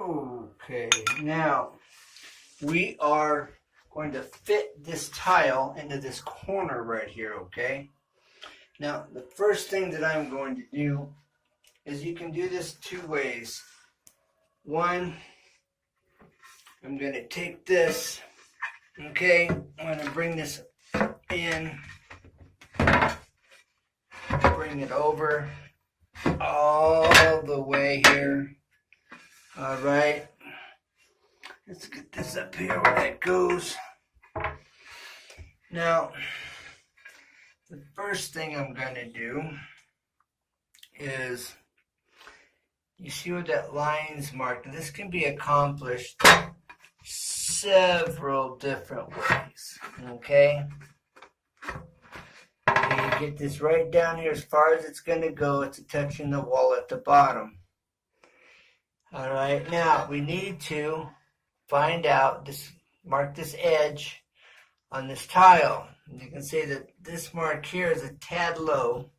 Okay, now we are going to fit this tile into this corner right here, okay? Now, the first thing that I'm going to do is you can do this two ways. One, I'm going to take this, okay? I'm going to bring this in, bring it over all the way here. All right. Let's get this up here where that goes. Now, the first thing I'm going to do is, you see where that line's marked? This can be accomplished several different ways, okay? You get this right down here as far as it's going to go. It's touching the wall at the bottom. All right, now we need to find out, mark this edge on this tile. You can see that this mark here is a tad low.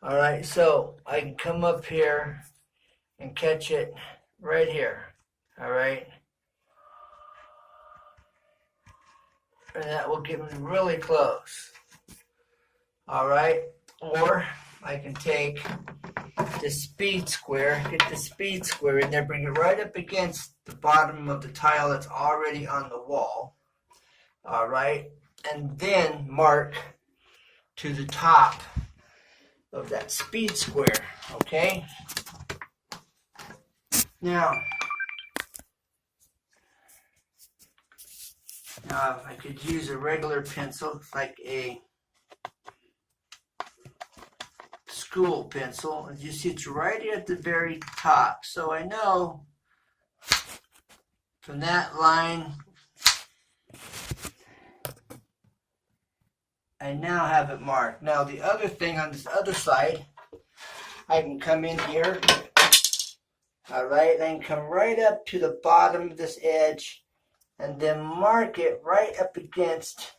All right, so I can come up here and catch it right here. All right. And that will get me really close. All right. Or I can take the speed square, get the speed square in there, bring it right up against the bottom of the tile that's already on the wall. All right. And then mark to the top of that speed square. Okay. Now, I could use a regular pencil, like a school pencil. As you see, it's right here at the very top. So I know from that line, I now have it marked. Now, the other thing on this other side, I can come in here. All right, I can come right up to the bottom of this edge and then mark it right up against,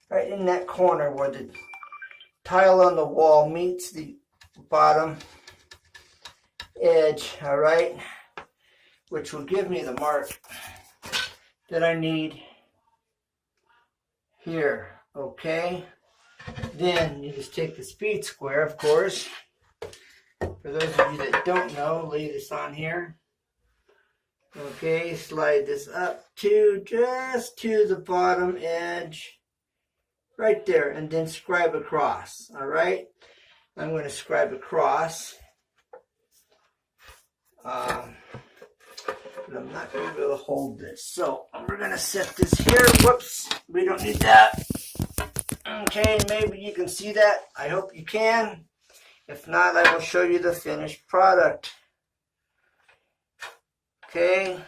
right in that corner where the tile on the wall meets the bottom edge, all right, which will give me the mark that I need here, okay? Then you just take the speed square, of course. For those of you that don't know, lay this on here. Okay, slide this up to just to the bottom edge, right there, and then scribe across, all right? I'm going to scribe across. But I'm not going to be able to hold this. So we're going to set this here. Whoops, we don't need that. Okay, maybe you can see that. I hope you can. If not, I will show you the finished product. Okay,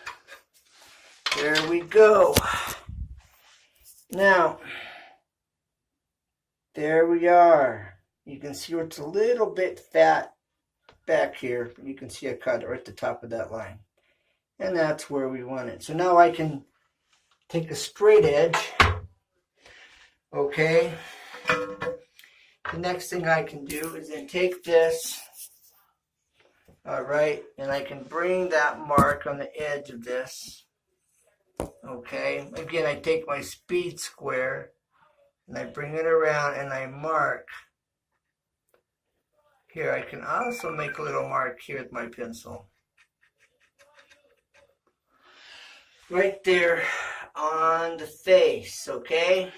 there we go. Now, there we are. You can see where it's a little bit fat back here. You can see I cut it right at the top of that line. And that's where we want it. So now I can take a straight edge. Okay. The next thing I can do is then take this, all right, and I can bring that mark on the edge of this, okay. Again, I take my speed square and I bring it around and I mark. Here, I can also make a little mark here with my pencil. Right there on the face, okay.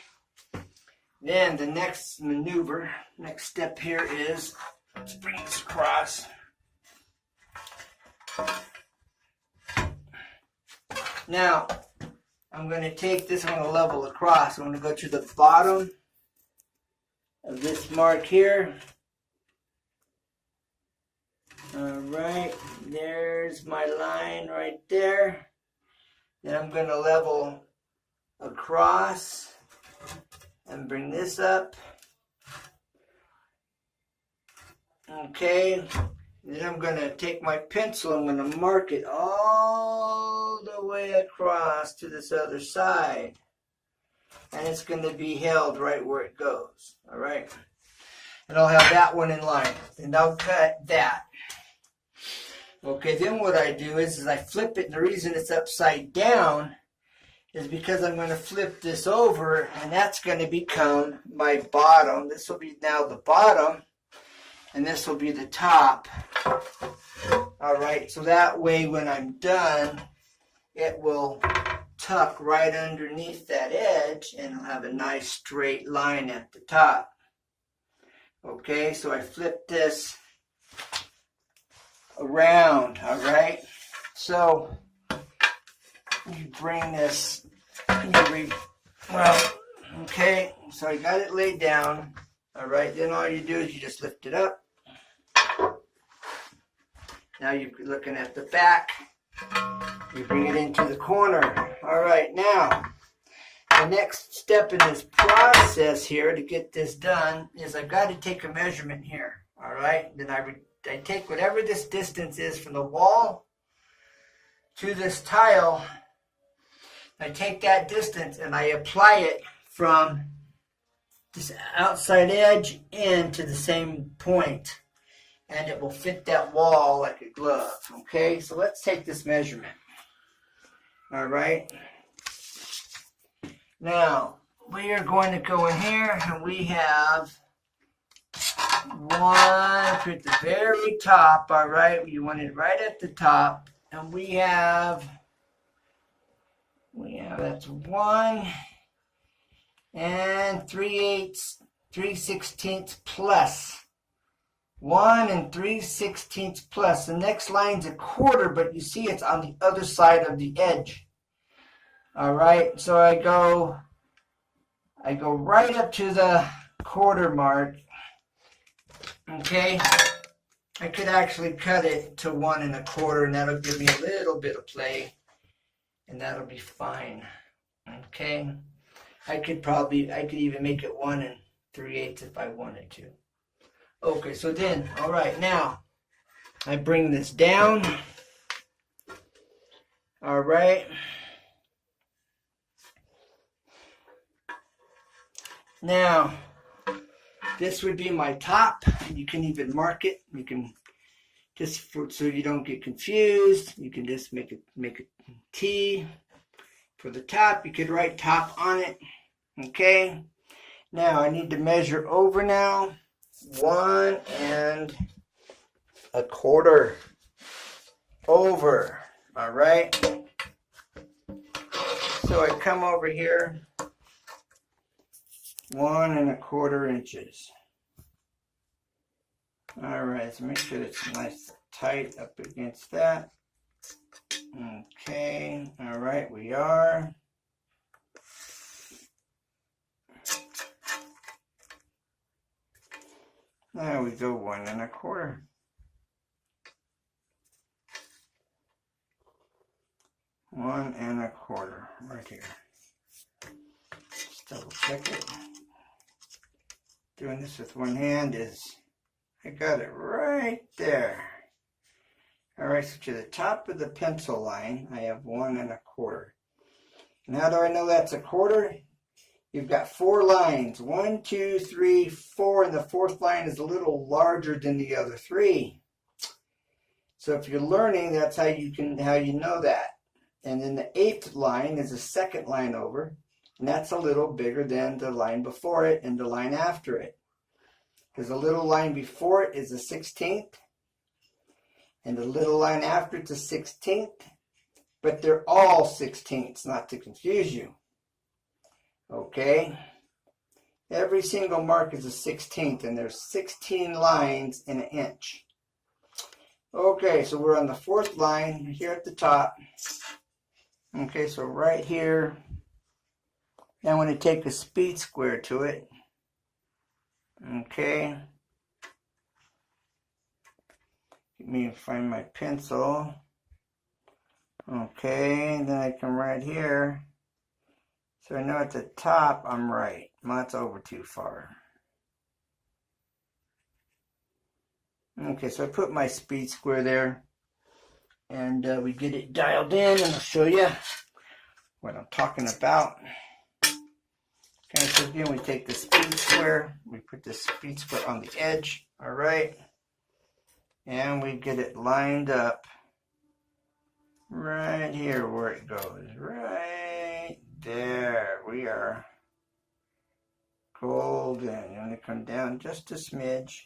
Then the next maneuver, next step here is, let's bring this across. Now, I'm going to take this, I'm going to level across. I'm going to go to the bottom of this mark here. All right, there's my line right there. Then I'm going to level across and bring this up. Okay, then I'm going to take my pencil, I'm going to mark it all the way across to this other side. And it's going to be held right where it goes, all right? And I'll have that one in line, and I'll cut that. Okay, then what I do is I flip it, and the reason it's upside down is because I'm going to flip this over, and that's going to become my bottom. This will be now the bottom, and this will be the top. All right, so that way when I'm done, it will tuck right underneath that edge, and it'll have a nice straight line at the top. Okay, so I flip this around, all right? So you bring this, okay, so I got it laid down, all right? Then all you do is you just lift it up. Now you're looking at the back. You bring it into the corner. All right, now, the next step in this process here to get this done is I've got to take a measurement here, all right? Then I take whatever this distance is from the wall to this tile. I take that distance and I apply it from this outside edge in to the same point, and it will fit that wall like a glove. Okay, so let's take this measurement. All right, now we are going to go in here, and we have one at the very top. All right, you want it right at the top, and we have that's 1 and 3/16 plus 1 and 3/16 plus. The next line's 1/4, but you see it's on the other side of the edge. All right, so I go right up to the 1/4 mark. Okay, I could actually cut it to 1 1/4, and that'll give me a little bit of play, and that'll be fine. Okay, I could even make it 1 3/8 if I wanted to. Okay, so then, all right, now I bring this down. All right. Now, this would be my top. You can even mark it. You can just so you don't get confused. You can just make a T for the top. You could write top on it. Okay. Now I need to measure over now. 1 1/4 over. All right. So I come over here. 1 1/4 inches. All right, so make sure it's nice tight up against that. Okay, all right, we are. There we go, 1 1/4. One and 1/4 right here. Just double check it. Doing this with one hand is, I got it right there. All right, so to the top of the pencil line, I have 1 1/4. And how do I know that's 1/4? You've got 4 lines, 1, 2, 3, 4, and the 4th line is a little larger than the other 3. So if you're learning, that's how you know that. And then the 8th line is the 2nd line over, and that's a little bigger than the line before it and the line after it. Because the little line before it is a 16th, and the little line after it's a 16th, but they're all 16ths, not to confuse you. Okay? Every single mark is a 16th, and there's 16 lines in an inch. Okay, so we're on the 4th line here at the top. Okay, so right here, I want to take a speed square to it. Okay. Let me find my pencil. Okay, then I come right here. So I know at the top I'm right. Well, that's over too far. Okay, so I put my speed square there. And we get it dialed in, and I'll show you what I'm talking about. Okay, so again, we take the speed square. We put the speed square on the edge. All right. and we get it lined up right here where it goes. Right there. We are golden. I'm going to come down just a smidge.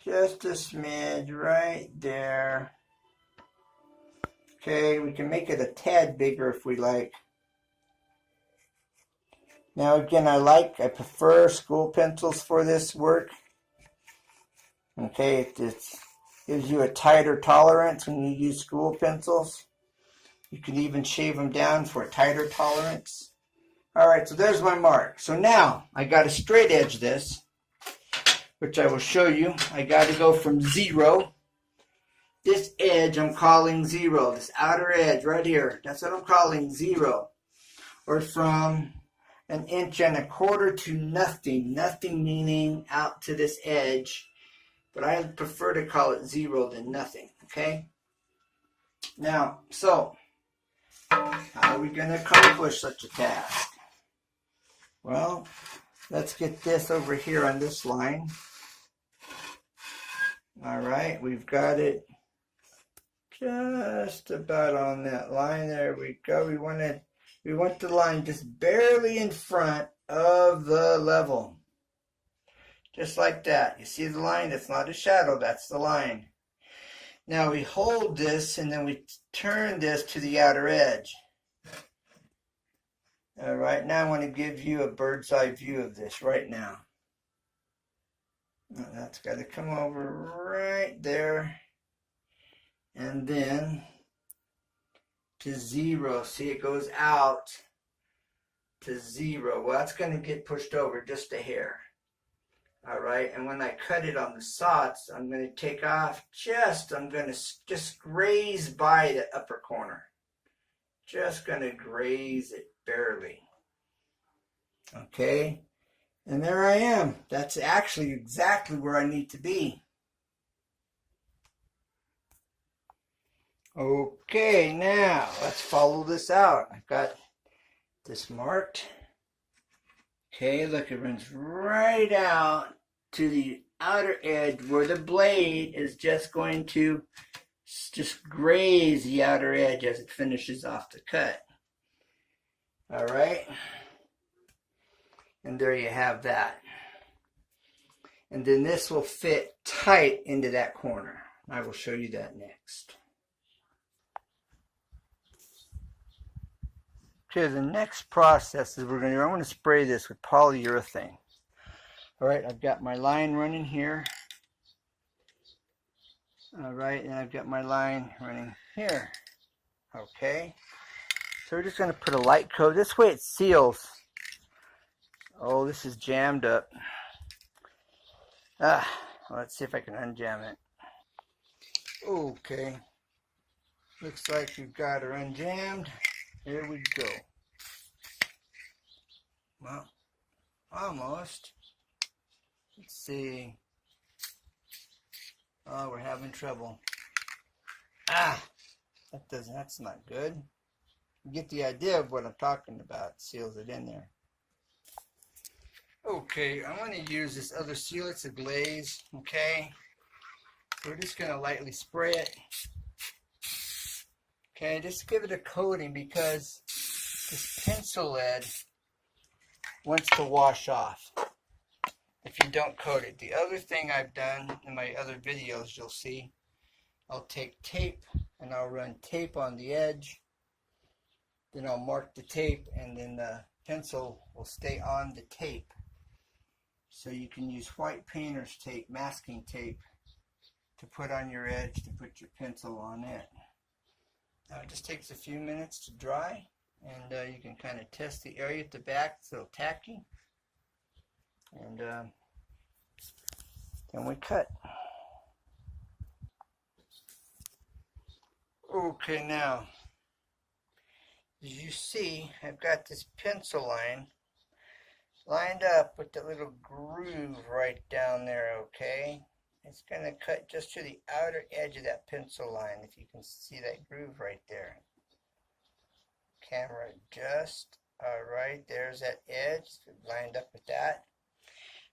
Just a smidge right there. Okay, we can make it a tad bigger if we like. Now again, I prefer school pencils for this work. Okay, it gives you a tighter tolerance when you use school pencils. You can even shave them down for a tighter tolerance. Alright, so there's my mark. So now, I got to straight edge this, which I will show you. I got to go from 0. This edge I'm calling 0. This outer edge right here, that's what I'm calling 0. Or from 1.25 inches to nothing. Nothing meaning out to this edge. But I prefer to call it 0 than nothing, okay? Now, so, how are we going to accomplish such a task? Well, let's get this over here on this line. Alright, we've got it just about on that line. There we go. We want the line just barely in front of the level. Just like that. You see the line? That's not a shadow. That's the line. Now we hold this and then we turn this to the outer edge. Alright, now I want to give you a bird's eye view of this right now. That's got to come over right there. And then to 0. See, it goes out to 0. Well, that's going to get pushed over just a hair. Alright, and when I cut it on the sots, I'm going to take off I'm going to just graze by the upper corner. Just going to graze it barely. Okay, and there I am. That's actually exactly where I need to be. Okay, now let's follow this out. I've got this marked. Okay, look, it runs right out to the outer edge where the blade is just going to just graze the outer edge as it finishes off the cut. All right, and there you have that. And then this will fit tight into that corner. I will show you that next. Okay, the next process is I'm going to spray this with polyurethane. All right, I've got my line running here. All right, and I've got my line running here. Okay, so we're just going to put a light coat. This way it seals. Oh, this is jammed up. Let's see if I can unjam it. Okay, looks like we've got her unjammed. Here we go. Well, almost. Let's see. Oh, we're having trouble. That's not good. You get the idea of what I'm talking about. It seals it in there. Okay, I'm going to use this other seal. It's a glaze. Okay. So we're just going to lightly spray it. Okay, just give it a coating because this pencil lead wants to wash off if you don't coat it. The other thing I've done in my other videos, you'll see, I'll take tape and I'll run tape on the edge. Then I'll mark the tape and then the pencil will stay on the tape. So you can use white painter's tape, masking tape, to put on your edge to put your pencil on it. Now it just takes a few minutes to dry, and you can kind of test the area at the back. It's a little tacky, and then we cut. Okay, now as you see, I've got this pencil line lined up with the little groove right down there. Okay, it's going to cut just to the outer edge of that pencil line, if you can see that groove right there. Camera just, alright, there's that edge lined up with that.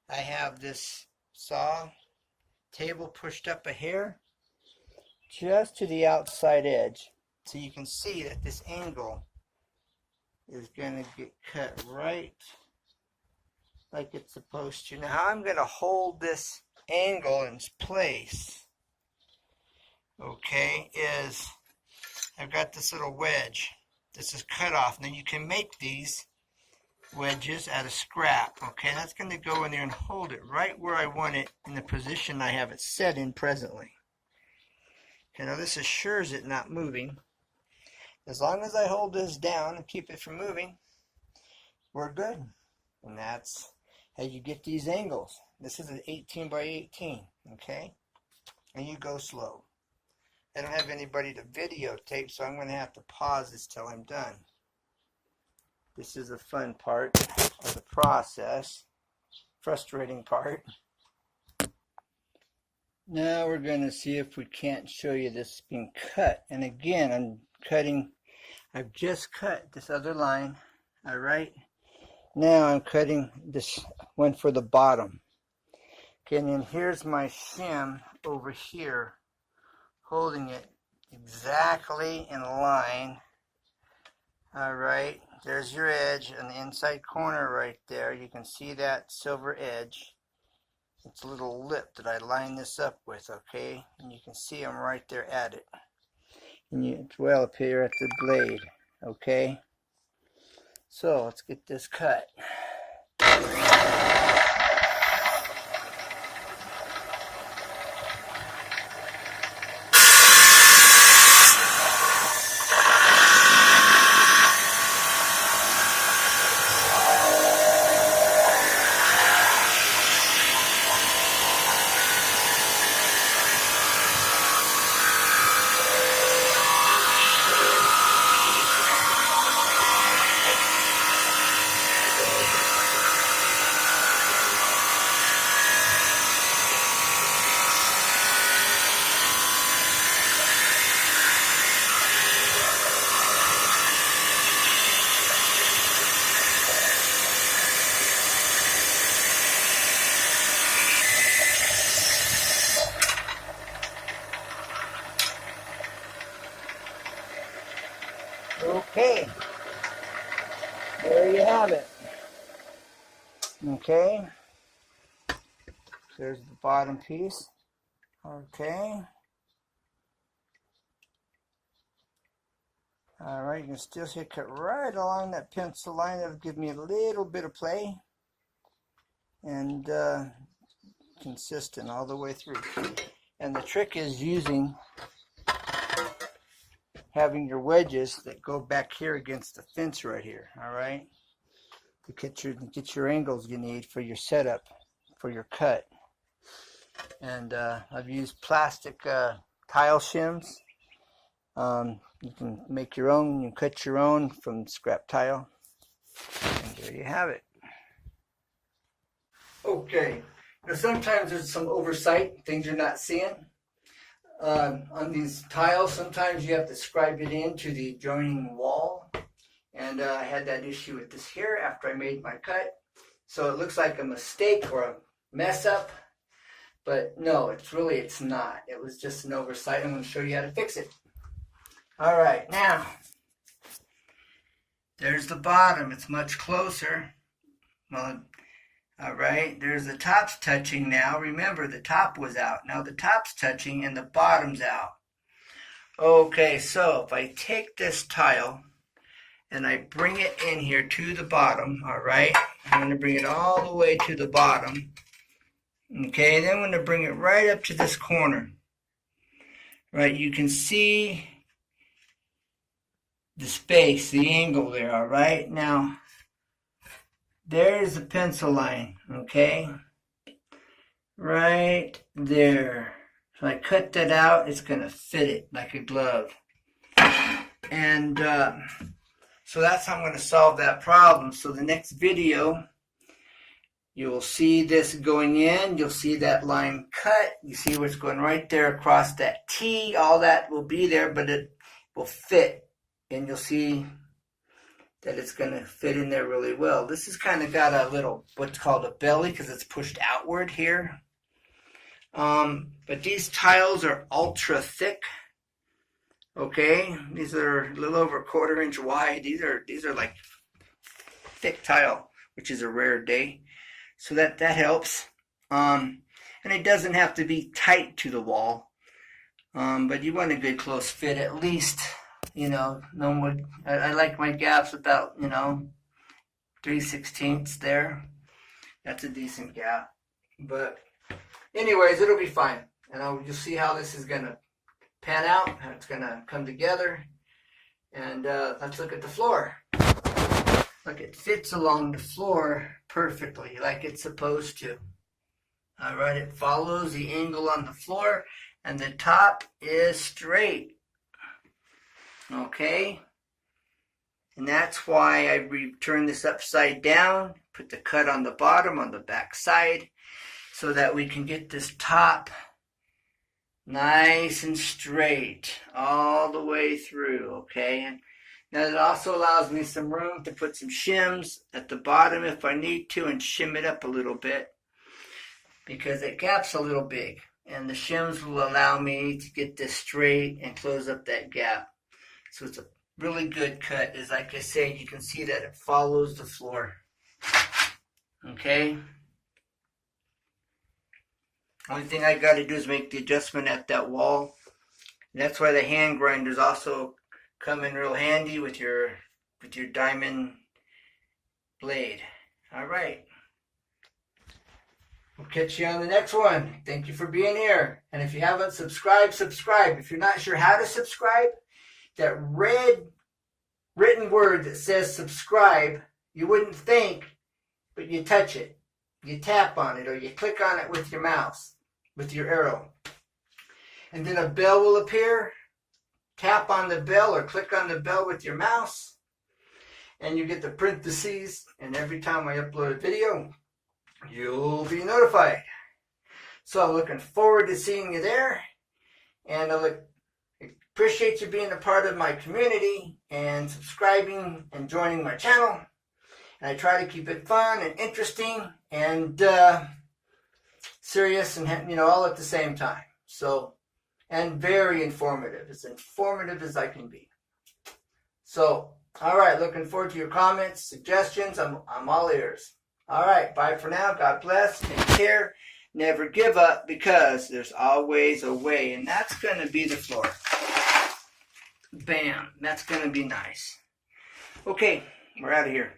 I have this saw table pushed up a hair just to the outside edge. So you can see that this angle is going to get cut right like it's supposed to. Now how I'm going to hold this angle in place, okay, is I've got this little wedge. This is cut off. Now you can make these wedges out of scrap. Okay, that's going to go in there and hold it right where I want it in the position I have it set in presently. Okay, now this assures it not moving. As long as I hold this down and keep it from moving, we're good. And that's how you get these angles. This is an 18 by 18, okay? And you go slow. I don't have anybody to videotape, so I'm going to have to pause this till I'm done. This is the fun part of the process, frustrating part. Now we're going to see if we can't show you this being cut. And again, I've just cut this other line, all right? Now I'm cutting this one for the bottom. Okay, and then here's my shim over here, holding it exactly in line. All right, there's your edge on the inside corner right there. You can see that silver edge. It's a little lip that I line this up with, okay? And you can see I'm right there at it. And it's well up here at the blade, okay? So let's get this cut. Okay, there you have it. Okay, there's the bottom piece. Okay. All right, you can still see it cut right along that pencil line. That'll give me a little bit of play and consistent all the way through. And the trick is having your wedges that go back here against the fence right here, all right, to get your angles you need for your setup, for your cut. And I've used plastic tile shims. You can make your own, you can cut your own from scrap tile. And there you have it. Okay, now sometimes there's some oversight, things you're not seeing. On these tiles, sometimes you have to scribe it into the joining wall. And I had that issue with this here after I made my cut. So it looks like a mistake or a mess up. But no, it's not. It was just an oversight. I'm going to show you how to fix it. All right, now, there's the bottom. It's much closer. Well, all right, there's the top's touching now. Remember, the top was out. Now the top's touching and the bottom's out. Okay, so if I take this tile and I bring it in here to the bottom, all right, I'm going to bring it all the way to the bottom. Okay, then I'm going to bring it right up to this corner. Right, you can see the space, the angle there, all right? Now, there's the pencil line, okay? Right there. So I cut that out, it's going to fit it like a glove. And so that's how I'm going to solve that problem. So the next video, you'll see this going in, you'll see that line cut, you see what's going right there across that T, all that will be there, but it will fit. And you'll see that it's going to fit in there really well. This has kind of got a little, what's called a belly, because it's pushed outward here. But these tiles are ultra thick. Okay, these are a little over a 1/4 inch wide. These are like thick tile, which is a rare day. So that helps. And it doesn't have to be tight to the wall. But you want a good close fit, at least, you know, no more. I like my gaps about, you know, 3/16 there. That's a decent gap. But anyways, it'll be fine. And you'll see how this is going to pan out, how it's going to come together. And let's look at the floor. Look, it fits along the floor perfectly, like it's supposed to. All right, it follows the angle on the floor, and the top is straight. Okay? And that's why I turned this upside down, put the cut on the bottom, on the back side, so that we can get this top nice and straight all the way through, okay? And now it also allows me some room to put some shims at the bottom if I need to and shim it up a little bit, because that gap's a little big, and the shims will allow me to get this straight and close up that gap. So it's a really good cut. Is like I say, you can see that it follows the floor. Okay? Only thing I got to do is make the adjustment at that wall. And that's why the hand grinders also come in real handy with your diamond blade. All right. We'll catch you on the next one. Thank you for being here. And if you haven't subscribed, subscribe. If you're not sure how to subscribe, that red written word that says subscribe, you wouldn't think, but you touch it. You tap on it or you click on it with your mouse, with your arrow. And then a bell will appear. Tap on the bell or click on the bell with your mouse, and you get the parentheses, and every time I upload a video, you'll be notified. So I'm looking forward to seeing you there, and I appreciate you being a part of my community and subscribing and joining my channel. And I try to keep it fun and interesting and serious and, you know, all at the same time. So, and very informative, as informative as I can be. So, all right, looking forward to your comments, suggestions. I'm all ears. All right, bye for now. God bless. Take care. Never give up, because there's always a way, and that's going to be the floor. Bam. That's going to be nice. Okay, we're out of here.